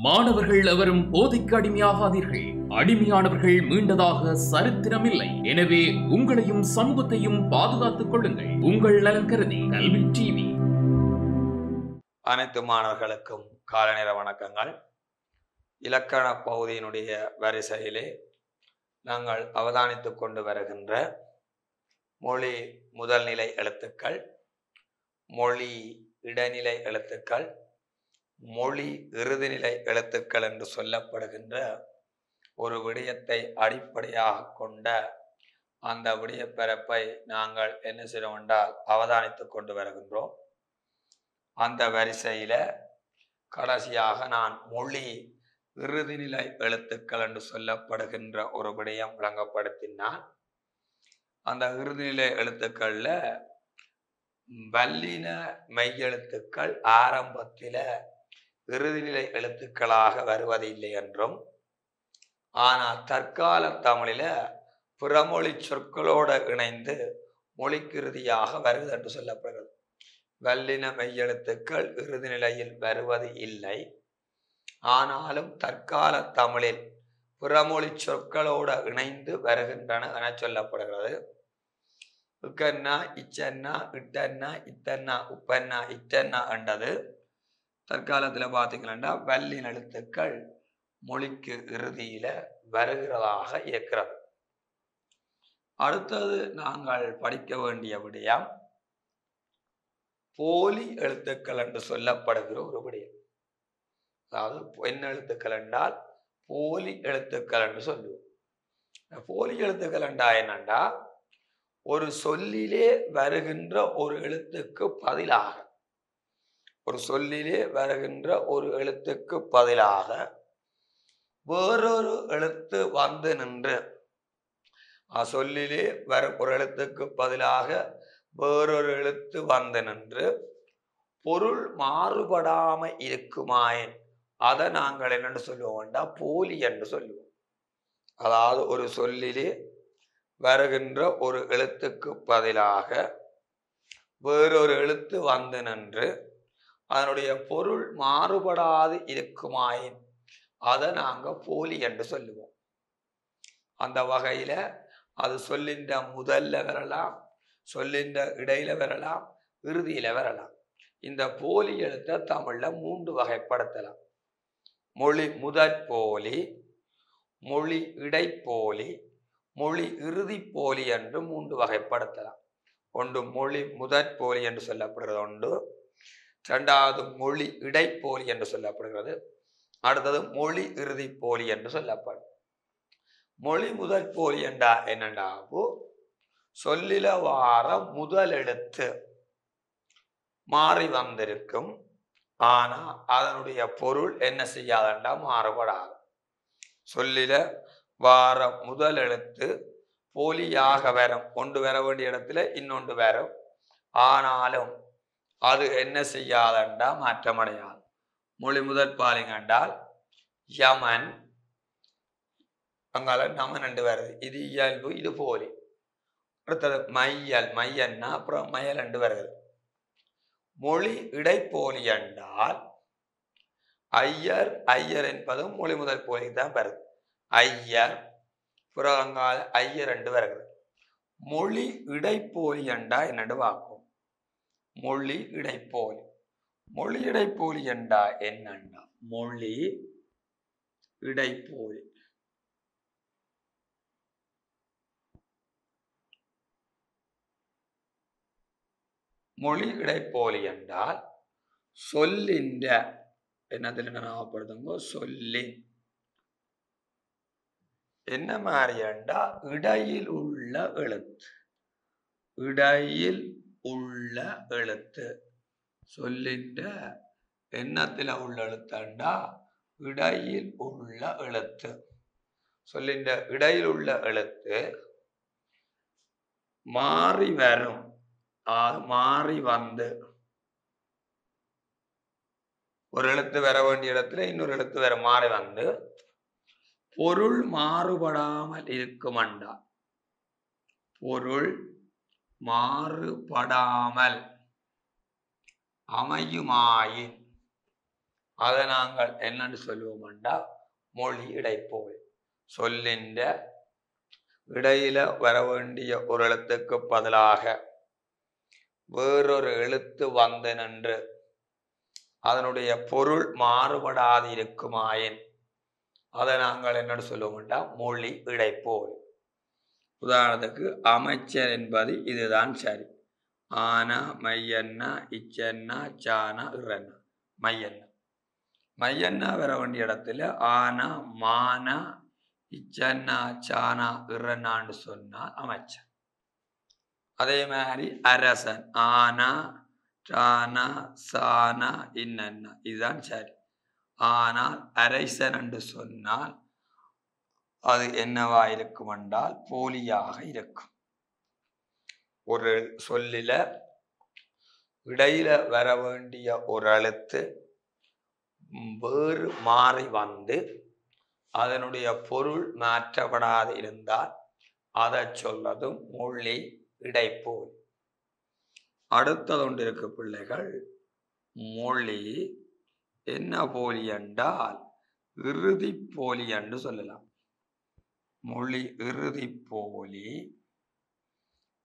மாணவர்கள் எவரும் போதைக்கு அடிமையாகாதீர்கள். அடிமையானவர்கள் மீண்டதாக சரித்திரமில்லை. எனவே உங்களையும் சமூகத்தையும் பாதுகாத்துக் கொள்ளுங்கள். உங்கள் நலன் கருதி கல்வி டிவி. அனைத்து மாணவர்களுக்கும் காலை நேர வணக்கங்கள். இலக்கண பகுதியினுடைய வரிசையிலே நாங்கள் அவதானித்துக் கொண்டு வருகின்ற மொழி முதல் நிலை எழுத்துக்கள், மொழி இடைநிலை எழுத்துக்கள், மொழி இறுதிநிலை எழுத்துக்கள் என்று சொல்லப்படுகின்ற ஒரு விடயத்தை அடிப்படையாக கொண்ட அந்த விடயப்பரப்பை நாங்கள் என்ன செய்கிறோம் என்றால் அவதானித்துக் கொண்டு வருகின்றோம். அந்த வரிசையில கடைசியாக நான் மொழி இறுதிநிலை எழுத்துக்கள் என்று சொல்லப்படுகின்ற ஒரு விடயம் விளங்கப்படுத்தினான். அந்த இறுதிநிலை எழுத்துக்கள்ல வல்லின மெய்யெழுத்துக்கள் ஆரம்பத்தில இறுதிநிலை எழுத்துக்களாக வருவதில்லை என்றும், ஆனால் தற்கால தமிழில பிறமொழி சொற்களோடு இணைந்து மொழிக்கு இறுதியாக வருவது என்று சொல்லப்படுகிறது. வல்லின மெய்யெழுத்துக்கள் இறுதி நிலையில் வருவது இல்லை, ஆனாலும் தற்கால தமிழில் பிறமொழி சொற்களோடு இணைந்து வருகின்றன என சொல்லப்படுகிறது. உக்கன்னா, இச்சன்னா, இட்டன்னா, இத்தன்னா, உப்பன்னா, இட்டன்னா என்றது தற்காலத்தில் பார்த்தீங்கன்னா வல்லின எழுத்துக்கள் மொழிக்கு இறுதியில வருகிறதாக இருக்கிறது. அடுத்தது நாங்கள் படிக்க வேண்டிய விடயம் போலி எழுத்துக்கள் என்று சொல்லப்படுகிற ஒரு விடயம். அதாவது என்ன எழுத்துக்கள் என்றால் போலி எழுத்துக்கள் என்று சொல்லுவோம். போலி எழுத்துக்கள் என்றா என்னண்டா, ஒரு சொல்லிலே வருகின்ற ஒரு எழுத்துக்கு பதிலாக, ஒரு சொல்லிலே வருகின்ற ஒரு எழுத்துக்கு பதிலாக வேறொரு எழுத்து வந்து நின்று, சொல்லிலே ஒரு எழுத்துக்கு பதிலாக வேறொரு எழுத்து வந்து நின்று பொருள் மாறுபடாம இருக்குமாயின் அதை நாங்கள் என்னென்று சொல்லுவோம்டா போலி என்று சொல்லுவோம். அதாவது ஒரு சொல்லிலே வருகின்ற ஒரு எழுத்துக்கு பதிலாக வேறொரு எழுத்து வந்து நின்று அதனுடைய பொருள் மாறுபடாது இருக்குமாயின் அதை நாங்கள் போலி என்று சொல்லுவோம். அந்த வகையில அது சொல்லின்ற முதல்ல வரலாம், சொல்லின்ற இடையில வரலாம், இறுதியில வரலாம். இந்த போலி எழுத்தை தமிழ்ல 3 வகைப்படுத்தலாம். மொழி முதற் போலி, மொழி இடைப்போலி, மொழி இறுதி போலி என்று 3 வகைப்படுத்தலாம். ஒன்று மொழி முதற் போலி என்று சொல்லப்படுகிறது, ஒன்று இரண்டாவது மொழி இடைப்போலி என்று சொல்லப்படுகிறது, அடுத்தது மொழி இறுதி போலி என்று சொல்லப்படும். மொழி முதற் போலி என்றா என்னண்டா, சொல்லில வார முதல் எழுத்து மாறி வந்திருக்கும், ஆனா அதனுடைய பொருள் என்ன செய்யாதண்டா மாறுபடாது. சொல்லில வார முதல் எழுத்து போலியாக வரும், ஒன்று வர வேண்டிய இடத்துல இன்னொன்று வரும், ஆனாலும் அது என்ன செய்யாதண்டா மாற்றமடையாது. மொழி முதற் பாலிங்க என்றால் யமன், அங்கால நமன் என்று வருது, இது இயல்பு, இது போலி. அடுத்தது மையல், மையன்னா அப்புறம் மயல் என்று வருகிறது. மொழி இடைப்போலி என்றால் ஐயர், ஐயர் என்பதும் மொழி முதல் போலி தான் வருது. ஐயர் புறங்கால ஐயர் என்று வருகிறது. மொழி இடைப்போலி என்றா என்னென்று பார்ப்போம். மொழி இடைப்போலி, மொழி இடைப்போலி என்றா என்னண்டா, மொழி இடைப்போலி மொழி இடைப்போலி என்றால் சொல்லின்ற என்னதில் என்ன ஞாபகப்படுத்துங்க, சொல்லின் என்ன மாதிரி என்றா இடையில் உள்ள எழுத்து, இடையில் உள்ள எழுத்து, சொல்லின்ற எண்ணத்தில் உள்ள எழுத்தண்டா இடையில் உள்ள எழுத்து. சொல்லின்ற இடையில் உள்ள எழுத்து மாறி வரும், மாறி வந்து ஒரு எழுத்து வர வேண்டிய இடத்துல இன்னொரு எழுத்து வேற மாறி வந்து பொருள் மாறுபடாமல் இருக்குமண்டா, பொருள் மாறுபடாமல் அமையுமாயின் அதை நாங்கள் என்னன்னு சொல்லுவோம்டா மொழி இடைப்போலி. சொல்லின் இடையில வர வேண்டிய ஒரு எழுத்துக்கு பதிலாக வேறொரு எழுத்து வந்து நின்று அதனுடைய பொருள் மாறுபடாது இருக்குமாயின் அதை நாங்கள் என்னன்னு சொல்லுவோம்டா மொழி இடைப்போலி. உதாரணத்துக்கு அமைச்சர் என்பது இதுதான் சரி. ஆனா மையன்னா இச்சன்னா சானா இறன்னா மையன்னா. மையன்னா வர வேண்டிய இடத்துல ஆனா மானா இச்சன்னா சானா இறன்னான்னு சொன்னால் அமைச்சர். அதே மாதிரி அரசன் ஆனா சானா சானா இன்னன்னா இதுதான் சரி. ஆனால் அரசன் என்று சொன்னால் அது என்னவா இருக்கும் என்றால் போலியாக இருக்கும். ஒரு சொல்லில இடையில வர வேண்டிய ஒரு எழுத்து வேறு மாறி வந்து அதனுடைய பொருள் மாற்றப்படாது இருந்தால் அதை சொல்வதும் மொழி இடைப்போல். அடுத்தது ஒன்று இருக்கு பிள்ளைகள், மொழி என்ன போலி என்றால் இறுதி போலி என்று சொல்லலாம். மொழி இறுதி போலி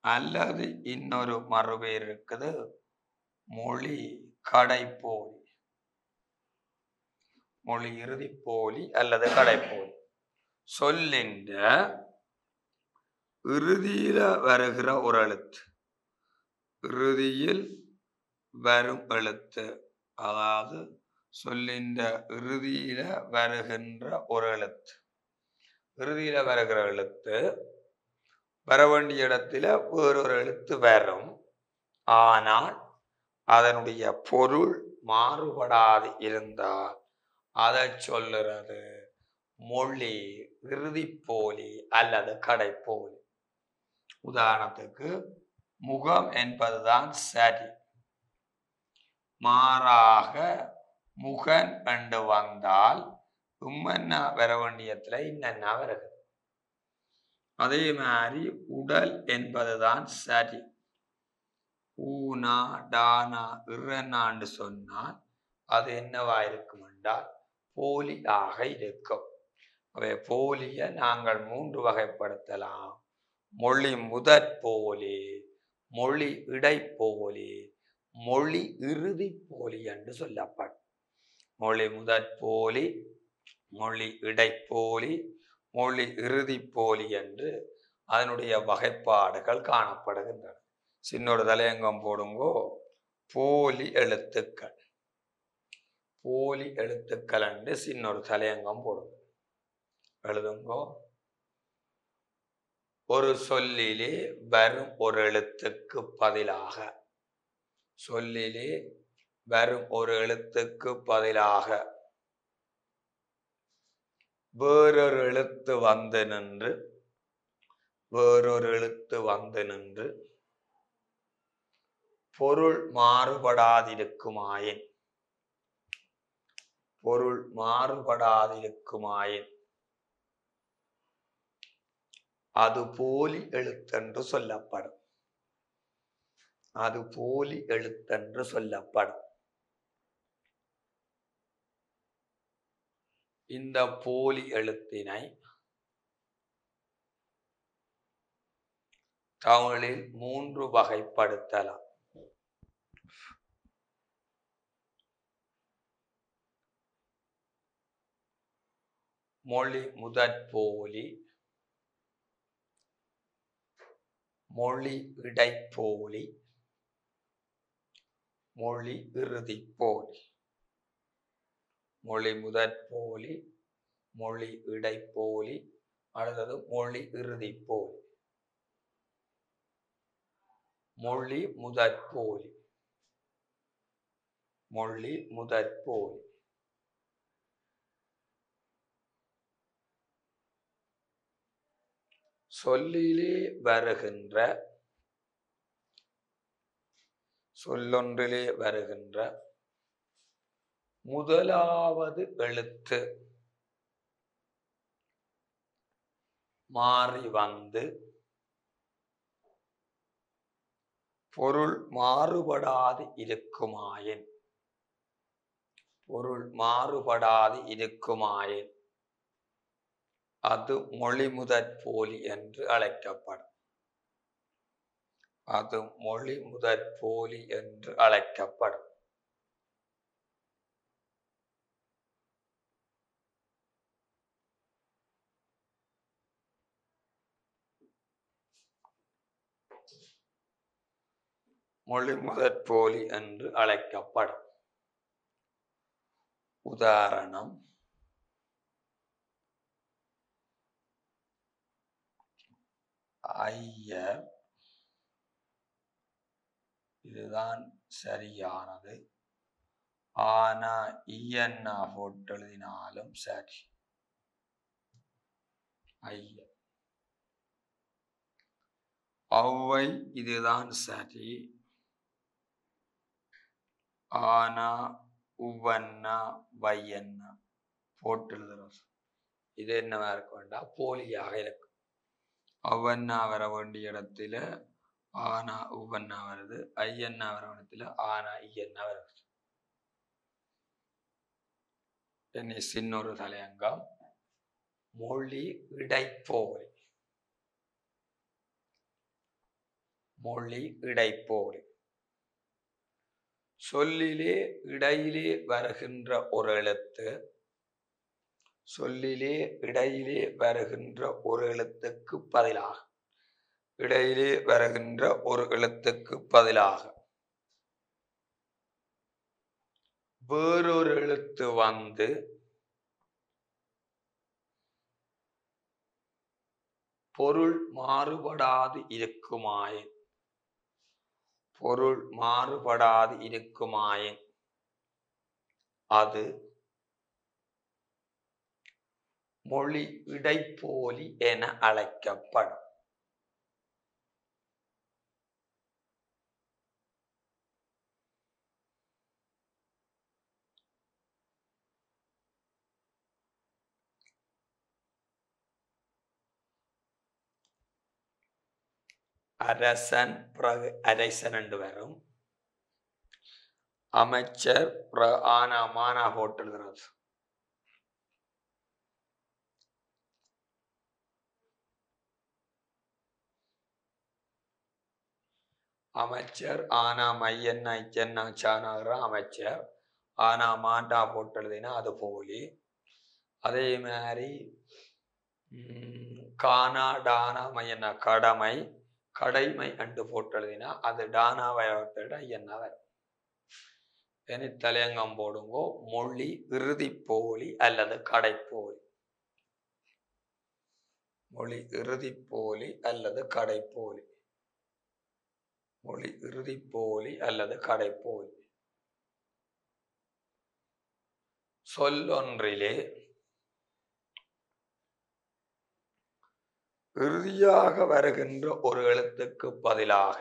அல்லது இன்னொரு மறுபெயர் இருக்குது மொழி கடைப்போலி. மொழி இறுதி போலி அல்லது கடைப்போலி. சொல்லின் இறுதியில வருகிற ஒரு எழுத்து, இறுதியில் வரும் எழுத்து, அதாவது சொல்லின் இறுதியில வருகின்ற ஒரு எழுத்து, இறுதியில வருகிற எழுத்து வர வேண்டிய இடத்துல வேறொரு எழுத்து வரும். ஆனால் அதனுடைய பொருள் மாறுபடாது இருந்தால் அதை சொல்லுறது மொழி இறுதி போலி அல்லது கடைப்போலி. உதாரணத்துக்கு முகம் என்பதுதான் சரி, மாறாக முகன் என்று வந்தால் உம்மன்னா வர வேண்டியத்துல இன்னன்னா வருகிறது. அதே மாதிரி உடல் என்பதுதான் சரி, ஊனா டானா இறனான்னு சொன்னால் அது என்னவா இருக்கும் என்றால் போலியாக இருக்கும். அவை போலிய நாங்கள் 3 வகைப்படுத்தலாம். மொழி முதற் போலி, மொழி இடைப்போலி, மொழி இறுதி போலி என்று சொல்லப்படும். மொழி முதற் போலி, மொழி இடைப்போலி, மொழி இறுதி போலி என்று அதனுடைய வகைப்பாடுகள் காணப்படுகின்றன. சின்னொரு தலையங்கம் போடுங்கோ, போலி எழுத்துக்கள். போலி எழுத்துக்கள் என்று சின்னொரு தலையங்கம் போடுங்க, எழுதுங்கோ. ஒரு சொல்லிலே வரும் ஒரு எழுத்துக்கு பதிலாக, சொல்லிலே வரும் ஒரு எழுத்துக்கு பதிலாக வேறொரு எழுத்து வந்து நின்று, வேறொரு எழுத்து வந்து நின்று பொருள் மாறுபடாதிருக்குமாயின், பொருள் மாறுபடாதிருக்குமாயின் அது போலி எழுத்தென்று சொல்லப்படும். அது போலி எழுத்தென்று சொல்லப்படும். இந்த போலி எழுத்தினை தமிழில் 3 வகைப்படுத்தலாம். மொழி முதற் போலி, மொழி இடைப்போலி, மொழி இறுதி போலி. மொழி முதற் போலி, மொழி இடைப்போலி, அடுத்தது மொழி இறுதி போலி. மொழி முதற் போலி, மொழி முதற் போலி. சொல்லிலே வருகின்ற, சொல்லொன்றிலே வருகின்ற முதலாவது எழுத்து மாறி வந்து பொருள் மாறுபடாது இருக்குமாயின், பொருள் மாறுபடாது இருக்குமாயின் அது மொழிமுதற் போலி என்று அழைக்கப்படும். அது மொழிமுதற் போலி என்று அழைக்கப்படும். மொழிமுதற் போலி என்று அழைக்கப்படும். உதாரணம், ஐயர், இதுதான் சரியானது, ஆனா இயன்னா போட்டு எழுதினாலும் சரி. ஐயர். ஒளவை, இதுதான் சரி, ஆனா உவன்னா வையன்னா போட்டு எழுதுறோம். இது என்னவா இருக்க வேண்டாம், போலியாக இருக்கும். ஒவ்வொன்னா வர வேண்டிய இடத்துல ஆனா உவன்னா வருது, ஐயன்னா வர இடத்துல ஆனா ஐயன்னா வருது. என்னை சின்னொரு தலையங்கம், மொழி இடைப்போலி. மொழி இடைப்போலி. சொல்லிலே இடையிலே வருகின்ற ஒரு எழுத்து, சொல்லிலே இடையிலே வருகின்ற ஒரு எழுத்துக்கு பதிலாக, இடையிலே வருகின்ற ஒரு எழுத்துக்கு பதிலாக வேறொரு எழுத்து வந்து பொருள் மாறுபடாது இருக்குமாயின், பொருள் மாறுபடாது இருக்குமாயின் அது மொழி இடைப்போலி என அழைக்கப்படும். அரசன் பிறகு அரசன் என்று வரும். அமைச்சர் ஆனா மானா போட்டு எழுதுறது. அமைச்சர் ஆனா மையன்னா இச்சன்னா சானாகிற அமைச்சர், ஆனா மாண்டா போட்டு எழுதினா அது போலி. அதே மாதிரி கானா டானா மையன்னா கடமை, கடைமை அண்டு போட்டு எழுதினா அது டானா வயோட என்ன வரும். இனி தலையங்கம் போடுங்கோ, மொழி இறுதி போலி அல்லது கடைப்போலி. மொழி இறுதி போலி அல்லது கடைப்போலி. மொழி இறுதி போலி அல்லது கடைப்போலி. சொல்லொன்றிலே இறுதியாக வருகின்ற ஒரு எழுத்துக்கு பதிலாக,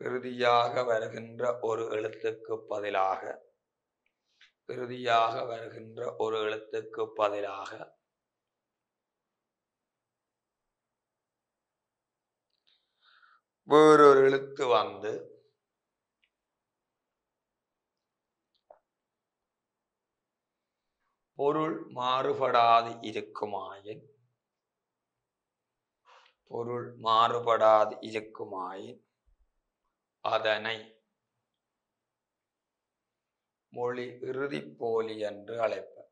இறுதியாக வருகின்ற ஒரு எழுத்துக்கு பதிலாக, இறுதியாக வருகின்ற ஒரு எழுத்துக்கு பதிலாக வேறொரு எழுத்து வந்து பொருள் மாறுபடாது இருக்குமாயின், பொருள் மாறுபடாது இருக்குமாயின் அதனை மொழி இறுதி போலி என்று அழைப்பர்.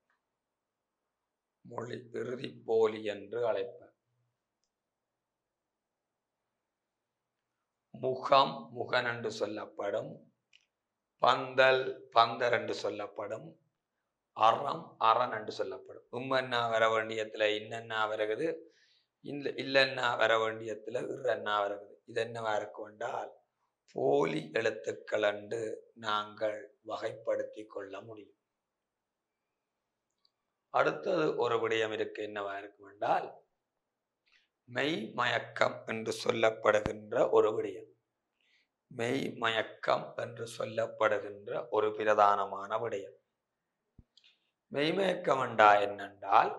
மொழி இறுதி போலி என்று அழைப்பர். முகம் முகன் என்று சொல்லப்படும், பந்தல் பந்தர் என்று சொல்லப்படும், அறம் அரண் என்று சொல்லப்படும். உம்மன்னா வர வேண்டியத்துல இன்னன்னா வருகிறது, இல்லன்னா வர வேண்டியத்துல இறன்னா வருகிறது. இது என்னவா இருக்கும் என்றால் போலி எழுத்துக்கள் என்று நாங்கள் வகைப்படுத்தி கொள்ள முடியும். அடுத்தது ஒரு விடயம் இருக்கு, என்னவா இருக்கும் என்றால் மெய் மயக்கம் என்று சொல்லப்படுகின்ற ஒரு விடயம். மெய் மயக்கம் என்று சொல்லப்படுகின்ற ஒரு பிரதானமான விடயம். மெய்மயக்கம் என்றா என்னென்றால்,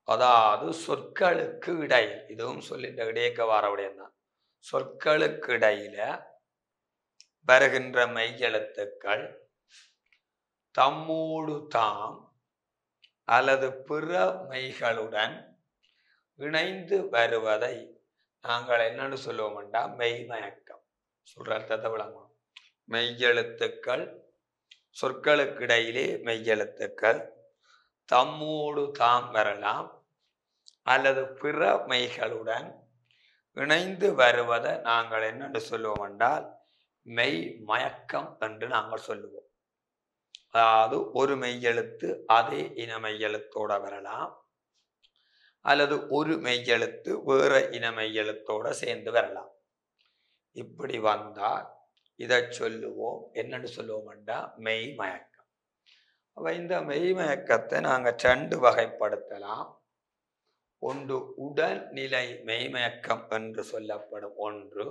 அதாவது சொற்களுக்கு இடையில், இதுவும் சொல்லின்ற இடையக்க வார விடயம் தான், சொற்களுக்கு இடையில வருகின்ற மெய் எழுத்துக்கள் தம்மோடு தாம் அல்லது பிற மெய்களுடன் இணைந்து வருவதை நாங்கள் என்னன்னு சொல்லுவோம்டா மெய்மயக்கம். சொல்ற அர்த்தத்தை விளங்கணும். மெய்யெழுத்துக்கள், சொற்களுக்கிடையிலே மெய்யெழுத்துக்கள் தம்மோடு தாம் வரலாம் அல்லது பிற மெய்களுடன் இணைந்து வருவதை நாங்கள் என்னென்று சொல்லுவோம் என்றால் மெய் மயக்கம் என்று நாங்கள் சொல்லுவோம். அதாவது ஒரு மெய்யெழுத்து அதே இன மெய்யெழுத்தோட வரலாம் அல்லது ஒரு மெய்யெழுத்து வேற இன மெய்யெழுத்தோட சேர்ந்து வரலாம். இப்படி வந்தால் இதை சொல்லுவோம் என்னன்னு சொல்லுவோம் என்றால் மெய் மயக்கம். அப்ப இந்த மெய் மயக்கத்தை நாங்கள் 2 வகைப்படுத்தலாம். ஒன்று உடல்நிலை மெய்மயக்கம் என்று சொல்லப்படும் ஒன்று,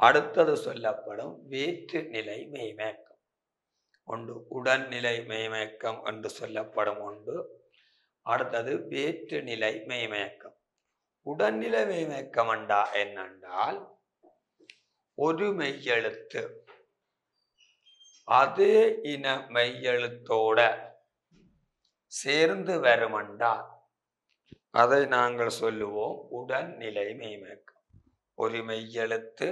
அடுத்தது சொல்லப்படும் வேற்று நிலை மெய்மயக்கம். ஒன்று உடல்நிலை மெய்மயக்கம் என்று சொல்லப்படும் ஒன்று, அடுத்தது வேற்று நிலை மெய்மயக்கம். உடல்நிலை மெய்மயக்கம் என்னென்றால் ஒரு மெய்யெழுத்து அதே இன மெய்யெழுத்தோட சேர்ந்து வருமென்றால் அதை நாங்கள் சொல்லுவோம் உடல்நிலை மெய்மயக்கம். ஒரு மெய்யெழுத்து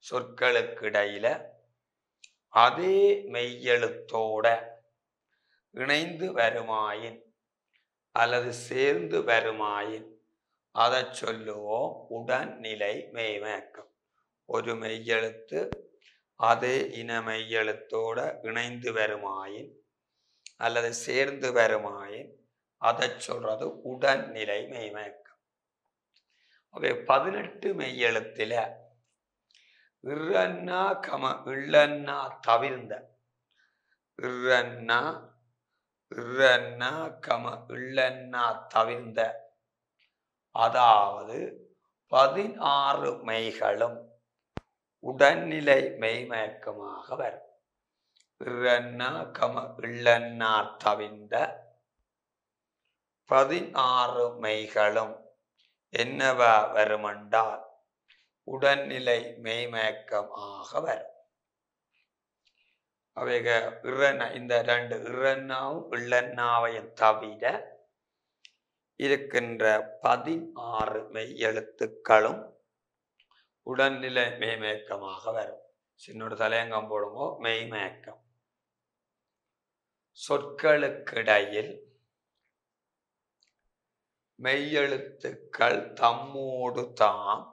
சொற்களுக்கிடையில அதே மெய்யெழுத்தோட இணைந்து வருமாயின் அல்லது சேர்ந்து வருமாயின் அதை சொல்லுவோம் உடல்நிலை மெய்மயக்கம். ஒரு மெய்யெழுத்து அதே இன மெய்யெழுத்தோட இணைந்து வருமாயின் அல்லது சேர்ந்து வருமாயின் அதை சொல்றது உடல்நிலை மெய்மயக்கம். அவை 18 மெய்யெழுத்தில இறன்னா கம இள்ளன்னா தவிர்ந்த இறன்னா இறன்னா கம இள்ளன்னா தவிர்ந்த அதாவது 16 மெய்களும் உடல்நிலை மெய்மயக்கமாக வரும். இறன்னா கம இள்ளன்னா தவிர்ந்த 16 மெய்களும் என்னவா வருமென்றால் உடல்நிலை மெய்மயக்கம் ஆக வரும். அவைக இந்த 2 இறன்னாவும் இள்ளன்னாவையும் தவிர இருக்கின்ற 16 மெய் எழுத்துக்களும் உடல்நிலை மெய்மயக்கமாக வரும். சின்னோட தலையங்கம் போடுவோம். மெய்மயக்கம் சொற்களுக்கிடையில் மெய்யெழுத்துக்கள் தம்மோடு தாம்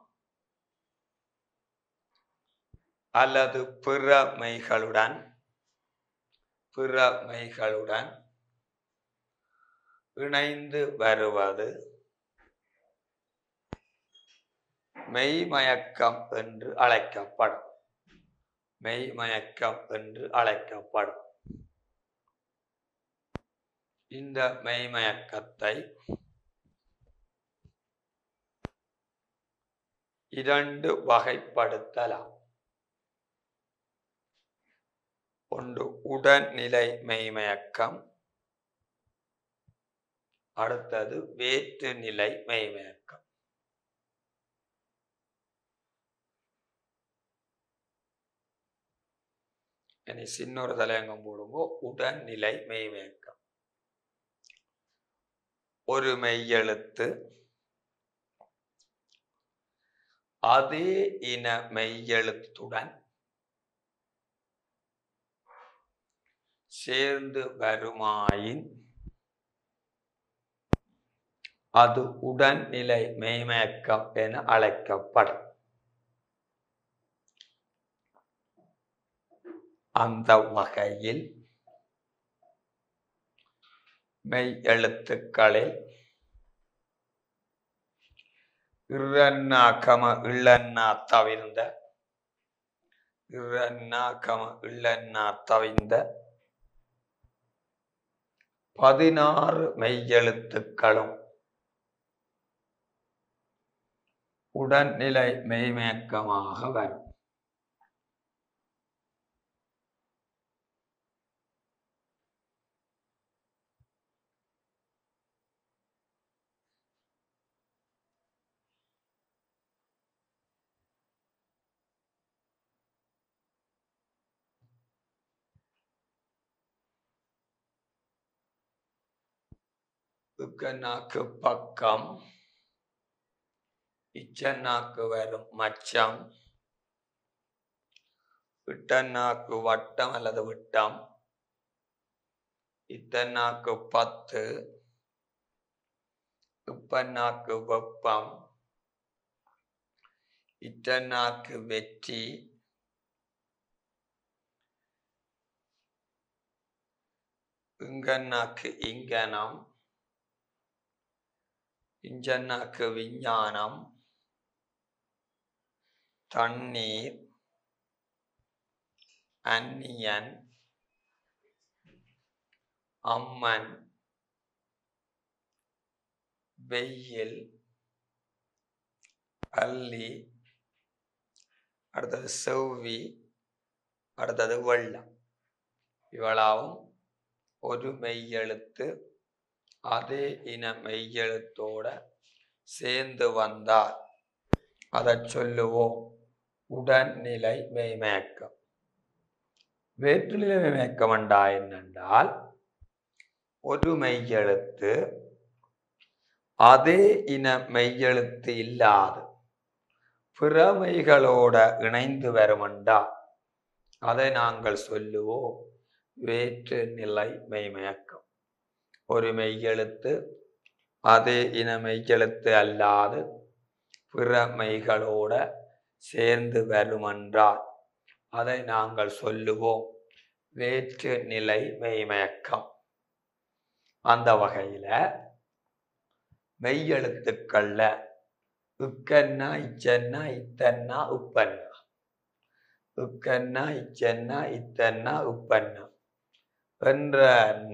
அல்லது பிற மெய்களுடன் இணைந்து வருவது மெய்மயக்கம் என்று அழைக்கப்படும். மெய்மயக்கம் என்று அழைக்கப்படும். இந்த மெய்மயக்கத்தை 2 வகைப்படுத்தலாம். ஒன்று உடல்நிலை மெய்மயக்கம், அடுத்தது வேற்று நிலை மெய்மயக்கம். இனி சின்னொரு தலையங்கம் போடும்போது உடல்நிலை மெய்மயக்கம் ஒரு மெய்யெழுத்து அதே இன மெய்யெழுத்துடன் சேர்ந்து வருமாயின் அது உடல்நிலை மெய்மயக்கம் என அழைக்கப்படும். அந்த வகையில் மெய் எழுத்துக்களில் இறன்னா கம இள்ளன்னா தவிர்ந்த 16 மெய்யெழுத்துக்களும் உடல்நிலை மெய்மயக்கமாக வரும். இக்கண்ணாக்கு பக்கம், இச்சன்னாக்கு வரும் மச்சம், இட்டன்னாக்கு வட்டம் அல்லது விட்டம், இத்தன்னாக்கு 10, இப்பன்னாக்கு வெப்பம், இட்டன்னாக்கு வெற்றி, இங்கன்னாக்கு இங்கனம், இஞ்சன்னாக்கு விஞ்ஞானம், தண்ணீர், அந்நியன், அம்மன், வெயில், அள்ளி, அடுத்தது செவ்வி, அடுத்தது வெள்ளம். இவ்வளவும் ஒரு மெய்யெழுத்து அதே இன மெய்யெழுத்தோட சேர்ந்து வந்தால் அதை சொல்லுவோம் உடன்நிலை மெய்மயக்கம். வேற்றுநிலை மெய்மயக்கம் என்னென்றால் ஒரு மெய்யெழுத்து அதே இன மெய்யெழுத்து இல்லாது பிறமைகளோட இணைந்து வருமெண்டா அதை நாங்கள் சொல்லுவோம் வேற்று நிலை மெய்மயக்கம். ஒரு மெய்யெழுத்து அதே இன மெய்யெழுத்து அல்லாது பிறமைகளோட சேர்ந்து வருமென்றால் அதை நாங்கள் சொல்லுவோம் வேற்று நிலை மெய்மயக்கம். அந்த வகையில மெய்யெழுத்துக்கள்ல இக்கன்னா, இச்சன்னா, இத்தன்னா, உப்பன்னா, இக்கன்னா, இச்சன்னா, இத்தன்னா, உப்பன்னா என்ற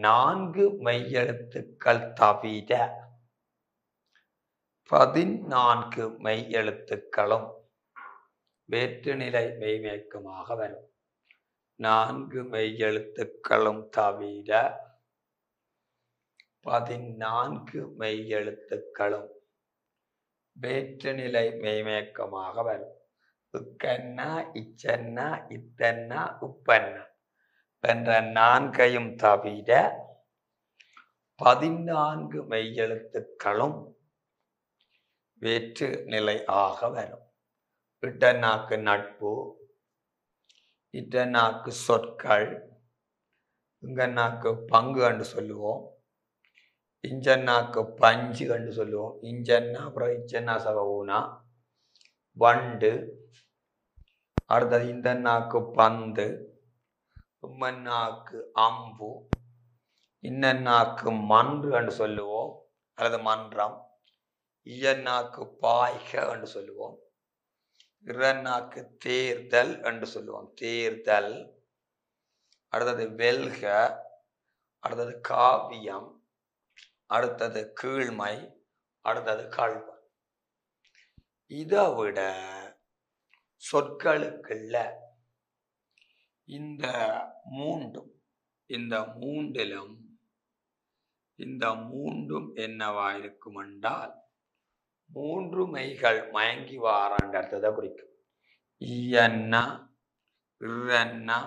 4 மெய்யெழுத்துக்கள் தவிர 14 மெய்யெழுத்துக்களும் வேற்றுநிலை மெய்மயக்கமாக வரும். 4 மெய்யெழுத்துக்களும் தவிர 14 மெய்யெழுத்துக்களும் வேற்றுநிலை மெய்மயக்கமாக வரும். இக்கன்னா, இச்சன்னா, இத்தன்னா, உப்பன்னா என்ற 4ஐயும் தவிர 14 மெய்யெழுத்துக்களும் வேற்று நிலை ஆக வரும். இட்டன்னாக்கு நட்பு, இட்டன்னாக்கு சொற்கள், இங்கன்னாக்கு பங்கு என்று சொல்லுவோம், இஞ்சன்னாக்கு பஞ்சு என்று சொல்லுவோம், இஞ்சன்னா அப்புறம் இச்சன்னா சகவுனா வண்டு, அடுத்தது இந்தன்னாக்கு பந்து, உம்மன்னாக்கு அம்பு, இன்னன்னாக்கு மன்று என்று சொல்லுவோம் அல்லது மன்றம், இயன்னாக்கு பாய்க என்று சொல்லுவோம், இரன்னாக்கு தேர்தல் என்று சொல்லுவோம் தேர்தல், அடுத்தது வெல்க, அடுத்தது காவியம், அடுத்தது கீழ்மை, அடுத்தது கல்வன். இதை விட சொற்களுக்குள்ள இந்த மூன்றிலும் இந்த மூன்றும் என்னவா இருக்கும் என்றால் 3 மெய்கள் மயங்கி வாரன்றதை குறிக்கும். ஈயன்னா, இறன்னா,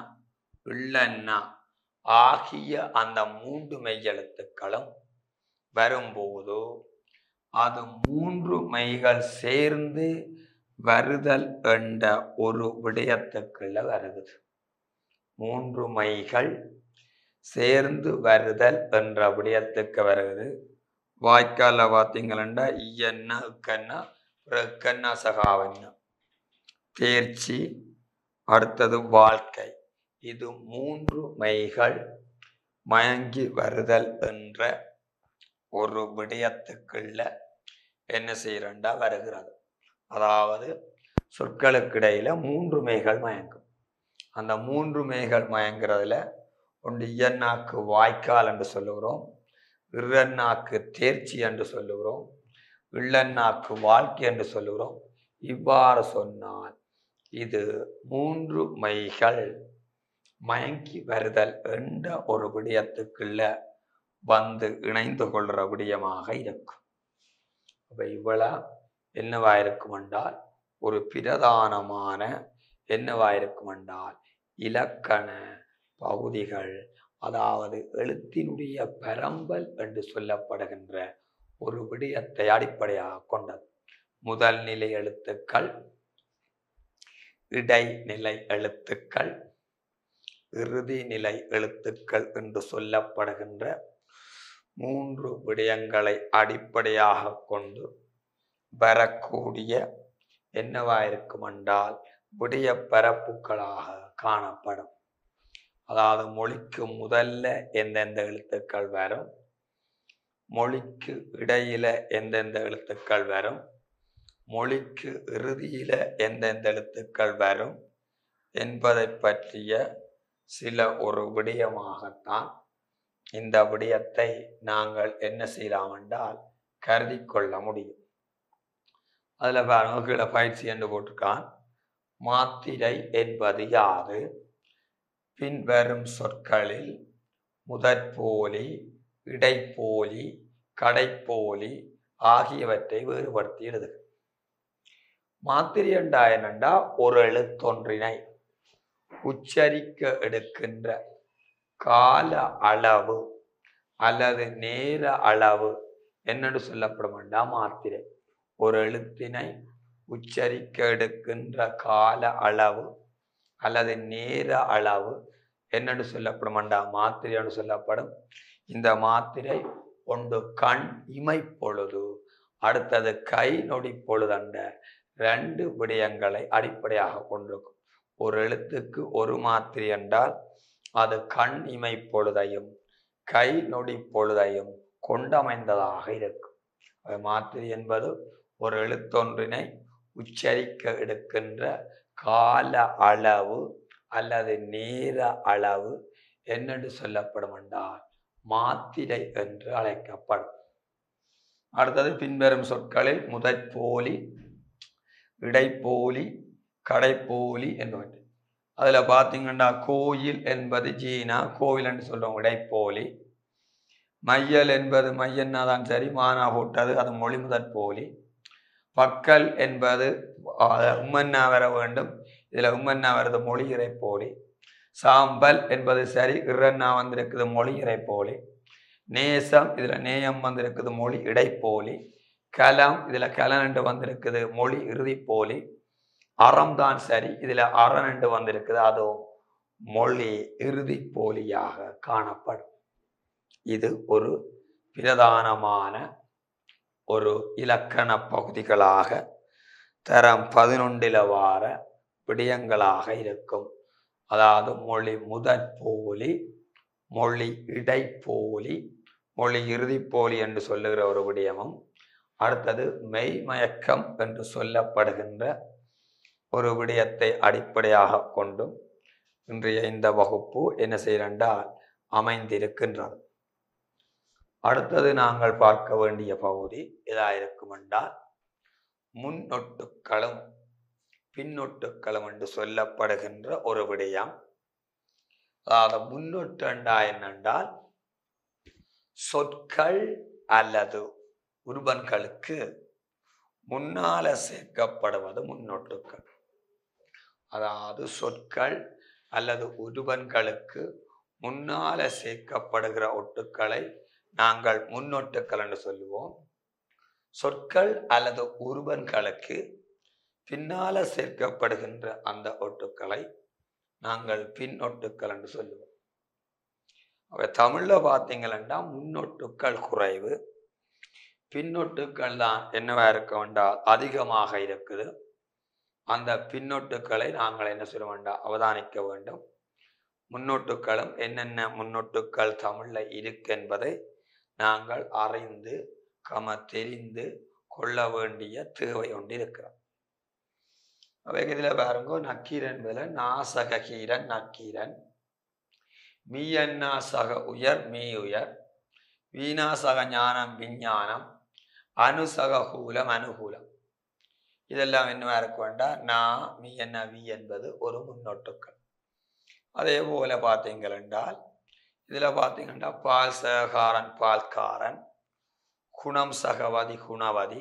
இள்ளன்னா ஆகிய அந்த 3 மெய்யெழுத்துக்களும் வரும்போது அது 3 மெய்கள் சேர்ந்து வருதல் என்ற ஒரு விடயத்துக்குள்ள வருகிறது. 3 மெய்கள் சேர்ந்து வருதல் என்ற விடயத்துக்கு வருகிறது. வாய்க்கால பார்த்தீங்களா ஈயன்னா, இக்கன்னா, இக்கன்னா சகாவன்னா, தேர்ச்சி, அடுத்தது வாழ்க்கை. இது 3 மெய்கள் மயங்கி வருதல் என்ற ஒரு விடயத்துக்குள்ள என்ன செய்யறண்டா வருகிறது. அதாவது சொற்களுக்கிடையில 3 மெய்கள் மயங்கும். அந்த 3 மெய்கள் மயங்கிறதுல ஒன்று இயன்னாக்கு வாய்க்கால் என்று சொல்லுகிறோம், இறன்னாக்கு தேர்ச்சி என்று சொல்லுகிறோம், இள்ளன்னாக்கு வாழ்க்கை என்று சொல்லுகிறோம். இவ்வாறு சொன்னால் இது 3 மெய்கள் மயங்கி வருதல் என்ற ஒரு விடயத்துக்குள்ள வந்து இணைந்து கொள்ற விடயமாக இருக்கும். அப்ப இவ்வளவு என்னவாயிருக்கும் என்றால் ஒரு பிரதானமான என்னவாயிருக்கும் என்றால் இலக்கண பகுதிகள் அதாவது எழுத்தினுடைய பரம்பல் என்று சொல்லப்படுகின்ற ஒரு விடயத்தை அடிப்படையாக கொண்டது. முதல் நிலை எழுத்துக்கள், இடைநிலை எழுத்துக்கள், இறுதி நிலை எழுத்துக்கள் என்று சொல்லப்படுகின்ற 3 விடயங்களை அடிப்படையாக கொண்டு வரக்கூடிய என்னவாயிருக்கும் என்றால் விடய பரப்புகளாக காணப்படும். அதாவது மொழிக்கு முதல்ல எந்தெந்த எழுத்துக்கள் வரும், மொழிக்கு இடையில எந்தெந்த எழுத்துக்கள் வரும், மொழிக்கு இறுதியில எந்தெந்த எழுத்துக்கள் வரும் என்பதை பற்றிய சில ஒரு விடயமாகத்தான் இந்த விடயத்தை நாங்கள் என்ன செய்யலாம் என்றால் கருதி கொள்ள முடியும். அதுல பாருங்க, கீழே பயிற்சி என்று போட்டிருக்கான். மாத்திரை என்பது யாது? பின்வரும் சொற்களில் முதற்போலி, இடைப்போலி, கடைப்போலி ஆகியவற்றை வேறுபடுத்தி எழுதுக. மாத்திரை என்றா என்னண்டா ஒரு எழுத்தொன்றினை உச்சரிக்க எடுக்கின்ற கால அளவு அல்லது நேர அளவு என்னென்று சொல்லப்படும் மாத்திரை. ஒரு எழுத்தினை உச்சரிக்க எடுக்கின்ற கால அளவு அல்லது நேர அளவு என்னென்று சொல்லப்படும் மாத்திரை என்று சொல்லப்படும். இந்த மாத்திரை ஒன்று கண் இமை பொழுது, அடுத்தது கை நொடி பொழுது என்ற 2 விடயங்களை அடிப்படையாக கொண்டிருக்கும். ஒரு எழுத்துக்கு ஒரு மாத்திரை என்றால் அது கண் இமை பொழுதையும் கை நொடி பொழுதையும் கொண்டமைந்ததாக இருக்கும். மாத்திரை என்பது ஒரு எழுத்தொன்றினை உச்சரிக்க எடுக்கின்ற கால அளவு அல்லது நேர அளவு என்னென்று சொல்லப்படும் என்றால் மாத்திரை என்று அழைக்கப்படும். அடுத்தது பின்வரும் சொற்களில் முதற்போலி, இடைப்போலி, கடைப்போலி என்பது. அதுல பாத்தீங்கன்னா கோயில் என்பது ஜீனா, கோவில் என்று சொல்றோம், இடைப்போலி. மையல் என்பது மையன்னா தான் சரி, மானா போட்டது, அது மொழி முதற்போலி. பக்கல் என்பது உம்மன்னா வர வேண்டும், இதுல உம்மன்னா வருது, மொழி இறைப்போலி. சாம்பல் என்பது சரி, இறன்னா வந்திருக்குது, மொழி இறைப்போலி. நேசம், இதுல நேயம் வந்திருக்குது, மொழி இடைப்போலி. கலம், இதுல கலன் என்று வந்திருக்குது, மொழி இறுதிப்போலி. அறம் தான் சரி, இதுல அரண் என்று வந்திருக்குது, அதுவும் மொழி இறுதி போலியாக காணப்படும். இது ஒரு பிரதானமான ஒரு இலக்கண பகுதிகளாக தரம் 11 வார விடயங்களாக இருக்கும். அதாவது மொழி முதற்போலி, மொழி இடைப்போலி, மொழி இறுதிப்போலி என்று சொல்லுகிற ஒரு விடயமும், அடுத்தது மெய்மயக்கம் என்று சொல்லப்படுகின்ற ஒரு விடயத்தை அடிப்படையாக கொண்டும் இன்றைய இந்த வகுப்பு என்ன செய்யறால் அமைந்திருக்கின்றது. அடுத்தது நாங்கள் பார்க்க வேண்டிய பகுதி எதாயிருக்கும் என்றால் முன்னொட்டுக்களும் பின்னொட்டுக்களும் என்று சொல்லப்படுகின்ற ஒரு விடயம். அதாவது முன்னொட்டு என்னென்றால் சொற்கள் அல்லது உருவங்களுக்கு முன்னால சேர்க்கப்படுவது முன்னொட்டுக்கள். அதாவது சொற்கள் அல்லது உருவங்களுக்கு முன்னால சேர்க்கப்படுகிற ஒட்டுக்களை நாங்கள் முன்னொட்டுக்கள் என்று சொல்லுவோம். சொற்கள் அல்லது உருவங்களுக்கு பின்னால சேர்க்கப்படுகின்ற அந்த ஒட்டுக்களை நாங்கள் பின்னொட்டுக்கள் என்று சொல்லுவோம். தமிழ்ல பார்த்தீங்கன்னா முன்னொட்டுக்கள் குறைவு, பின்னொட்டுக்கள் தான் என்னவா இருக்க வேண்டாம் அதிகமாக இருக்குது. அந்த பின்னொட்டுக்களை நாங்கள் என்ன சொல்ல வேண்டாம் அவதானிக்க வேண்டும். முன்னொட்டுக்களும் என்னென்ன முன்னொட்டுக்கள் தமிழ்ல இருக்கு என்பதை நாங்கள் அறிந்து தெரிந்து கொள்ள வேண்டிய தேவை ஒன்று இருக்கிறோம். அவை இதுல பாருங்க, நக்கீரன் வில நாசக கீரன் நக்கீரன், மீயன்னாசக உயர் மீ உயர், வீணாசக ஞானம் விஞ்ஞானம், அனுசக கூலம் அனுகூலம். இதெல்லாம் என்னவா இருக்க வேண்டாம் நா மீ என்ன வி என்பது ஒரு முன்னொட்டுக்கள். அதே போல பார்த்தீங்கள் என்றால் இதுல பார்த்தீங்கன்னா பால் சகாரன் பால்காரன், குணம் சகவதி குணவதி,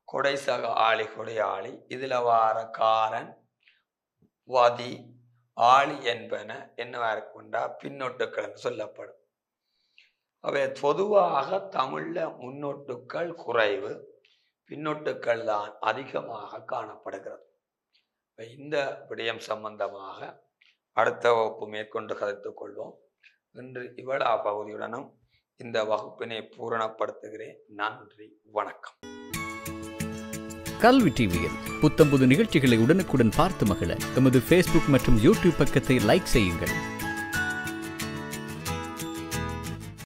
கொடை சக ஆளி கொடையாளி. இதுல வார காரன் வதி ஆளி என்பன என்னவா இருக்குண்டா பின்னொட்டுக்கள் என்று சொல்லப்படும். அவை பொதுவாக தமிழ்ல முன்னொட்டுக்கள் குறைவு, பின்னொட்டுக்கள் தான் அதிகமாக காணப்படுகிறது. இந்த விடயம் சம்பந்தமாக அடுத்த வகுப்பு மேற்கொண்டு கதைத்துக் கொள்வோம். இன்று இவ்வளா பகுதியுடனும் இந்த வகுப்பினை பூரணப்படுத்துகிறேன். நன்றி, வணக்கம். கல்வி டிவியில் புத்தம்புது நிகழ்ச்சிகளை உடனுக்குடன் பார்த்து மகிழ எமது Facebook மற்றும் YouTube பக்கத்தை லைக் செய்யுங்கள்.